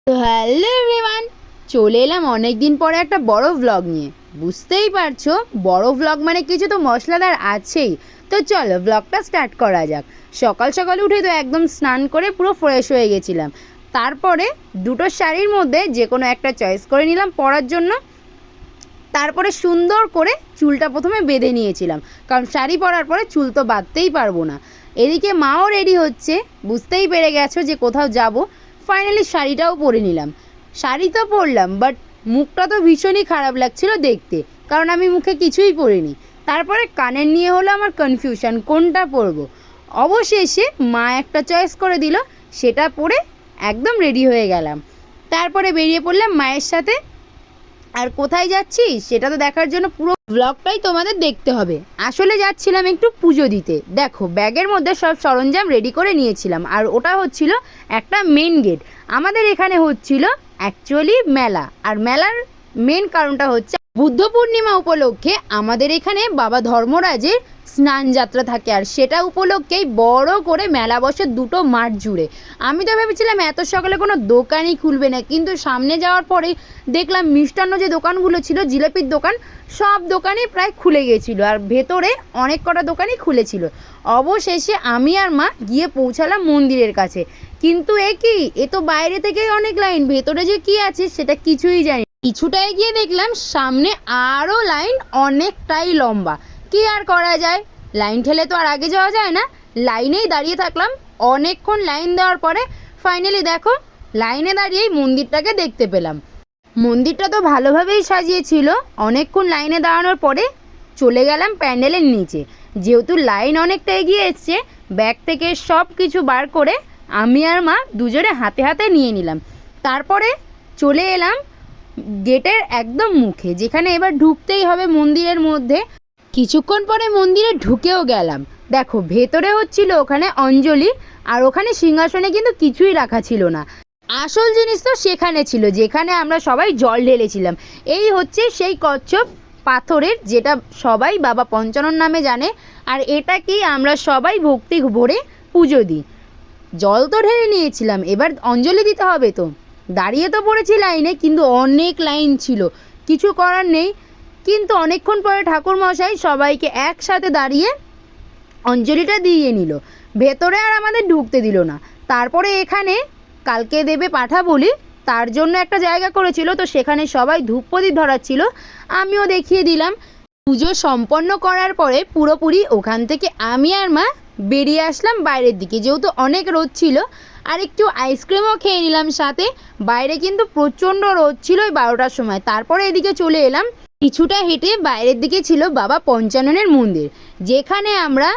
তো hello everyone, চলে এলাম অনেক দিন পরে একটা বড় ভ্লগ নিয়ে। বুঝতেই পারছো, বড় ভ্লগ মানে কিছু তো মশলাদার আছেই। তো চলো ভ্লগটা স্টার্ট করা যাক। সকাল সকাল উঠে তো একদম স্নান করে পুরো ফ্রেশ হয়ে গেছিলাম। তারপরে দুটো শাড়ির মধ্যে যে কোনো একটা চয়েস করে নিলাম পরার জন্য। তারপরে সুন্দর করে চুলটা প্রথমে বেঁধে নিয়েছিলাম, কারণ শাড়ি পরার পরে চুল তো বাঁধতেই পারবো না। এদিকে মাও রেডি হচ্ছে, বুঝতেই পেরে গেছো যে কোথাও যাব। ফাইনালি শাড়িটাও পরে নিলাম। শাড়ি তো পরলাম, বাট মুখটা তো ভীষণই খারাপ লাগছিল দেখতে, কারণ আমি মুখে কিছুই পরিনি। তারপরে কানের নিয়ে হলো আমার কনফিউশন, কোনটা পরবো। অবশেষে মা একটা চয়েস করে দিল, সেটা পরে একদম রেডি হয়ে গেলাম। তারপরে বেরিয়ে পড়লাম মায়ের সাথে। আর কোথায় যাচ্ছি সেটা তো দেখার জন্য পুরো ব্লগটাই তোমাদের দেখতে হবে। আসলে যাচ্ছিলাম একটু পুজো দিতে। দেখো ব্যাগের মধ্যে সব সরঞ্জাম রেডি করে নিয়েছিলাম, আর ওটা হচ্ছিল একটা মেন গেট। আমাদের এখানে হচ্ছিল অ্যাকচুয়ালি মেলা, আর মেলার মেন কারণটা হচ্ছে বুদ্ধ পূর্ণিমা উপলক্ষে আমাদের এখানে বাবা ধর্মরাজের স্নান যাত্রা থাকে, আর সেটা উপলক্ষেই বড় করে মেলা বসে দুটো মাঠ জুড়ে। আমি তো ভেবেছিলাম এত সকালে কোনো দোকানই খুলবে না, কিন্তু সামনে যাওয়ার পরেই দেখলাম মিষ্টান্ন যে দোকানগুলো ছিল, জিলাপির দোকান, সব দোকানই প্রায় খুলে গিয়েছিল, আর ভেতরে অনেক কটা দোকানই খুলেছিল। অবশেষে আমি আর মা গিয়ে পৌঁছালাম মন্দিরের কাছে। কিন্তু এ তো বাইরে থেকেই অনেক লাইন, ভেতরে যে কি আছে সেটা কিছুই জানি। কিছুটা এগিয়ে দেখলাম সামনে আরও লাইন অনেকটাই লম্বা। কি আর করা যায়, লাইন ঠেলে তো আর আগে যাওয়া যায় না। লাইনেই দাঁড়িয়ে থাকলাম অনেকক্ষণ। লাইন দেওয়ার পরে ফাইনালি দেখো লাইনে দাঁড়িয়েই মন্দিরটাকে দেখতে পেলাম। মন্দিরটা তো ভালোভাবেই সাজিয়েছিল। অনেকক্ষণ লাইনে দাঁড়ানোর পরে চলে গেলাম প্যান্ডেলের নিচে। যেহেতু লাইন অনেকটা এগিয়ে এসছে, ব্যাগ থেকে সব কিছু বার করে আমি আর মা দুজনে হাতে হাতে নিয়ে নিলাম। তারপরে চলে এলাম গেটের একদম মুখে, যেখানে এবার ঢুকতেই হবে মন্দিরের মধ্যে। কিছুক্ষণ পরে মন্দিরে ঢুকেও গেলাম। দেখো ভেতরে হচ্ছিল ওখানে অঞ্জলি, আর ওখানে সিংহাসনে কিন্তু কিছুই রাখা ছিল না। আসল জিনিস তো সেখানে ছিল, যেখানে আমরা সবাই জল ঢেলেছিলাম। এই হচ্ছে সেই কচ্ছপ পাথরের, যেটা সবাই বাবা পঞ্চানন নামে জানে। আর এটাকেই আমরা সবাই ভক্তি ভরে পুজো দিই। জল তো ঢেলে নিয়েছিলাম, এবার অঞ্জলি দিতে হবে। তো দাঁড়িয়ে তো পড়েছি লাইনে, কিন্তু অনেক লাইন ছিল, কিছু করার নেই। কিন্তু অনেকক্ষণ পরে ঠাকুরমশাই সবাইকে একসাথে দাঁড়িয়ে অঞ্জলিটা দিয়ে নিল। ভেতরে আর আমাদের ঢুকতে দিল না। তারপরে এখানে কালকে দেবে পাঠা বলি, তার জন্য একটা জায়গা করেছিল, তো সেখানে সবাই ধূপ প্রদীপ ধরাচ্ছিল, আমিও দেখিয়ে দিলাম। পুজো সম্পন্ন করার পরে পুরোপুরি ওখান থেকে আমি আর মা বেরিয়ে আসলাম বাইরের দিকে, যেহেতু অনেক রোদ ছিল। আর একটু আইসক্রিমও খেয়ে নিলাম সাথে। বাইরে কিন্তু প্রচণ্ড রোদ ছিল ওই 12টার সময়। তারপরে এদিকে চলে এলাম। কিছুটা হেঁটে বাইরের দিকে ছিল বাবা পঞ্চাননের মন্দির, যেখানে আমরা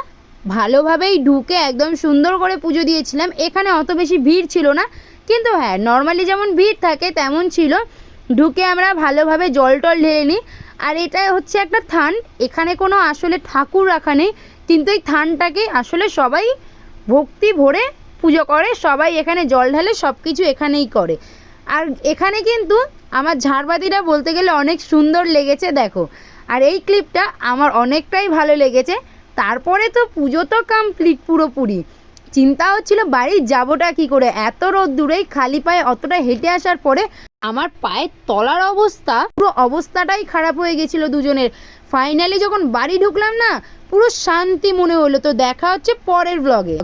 ভালোভাবেই ঢুকে একদম সুন্দর করে পুজো দিয়েছিলাম। এখানে অত বেশি ভিড় ছিল না, কিন্তু হ্যাঁ নর্মালি যেমন ভিড় থাকে তেমন ছিল। ঢুকে আমরা ভালোভাবে জল টল ঢেলে নিই। আর এটা হচ্ছে একটা থান, এখানে কোনো আসলে ঠাকুর রাখা নেই, কিন্তু এই থানটাকে আসলে সবাই ভক্তি ভরে পুজো করে। সবাই এখানে জল ঢালে, সব কিছু এখানেই করে। আর এখানে কিন্তু আমার ঝাড়বাতিটা বলতে গেলে অনেক সুন্দর লেগেছে, দেখো। আর এই ক্লিপটা আমার অনেকটাই ভালো লেগেছে। তারপরে তো পুজো তো কমপ্লিট পুরোপুরি। চিন্তা হচ্ছিল বাড়ি যাবোটা কী করে, এত রোদ দূরেই খালি পায়ে অতটা হেঁটে আসার পরে আমার পায়ের তলার অবস্থা, পুরো অবস্থাটাই খারাপ হয়ে গেছিলো দুজনের। ফাইনালি যখন বাড়ি ঢুকলাম না, পুরো শান্তি মনে হলো। তো দেখা হচ্ছে পরের ব্লগে।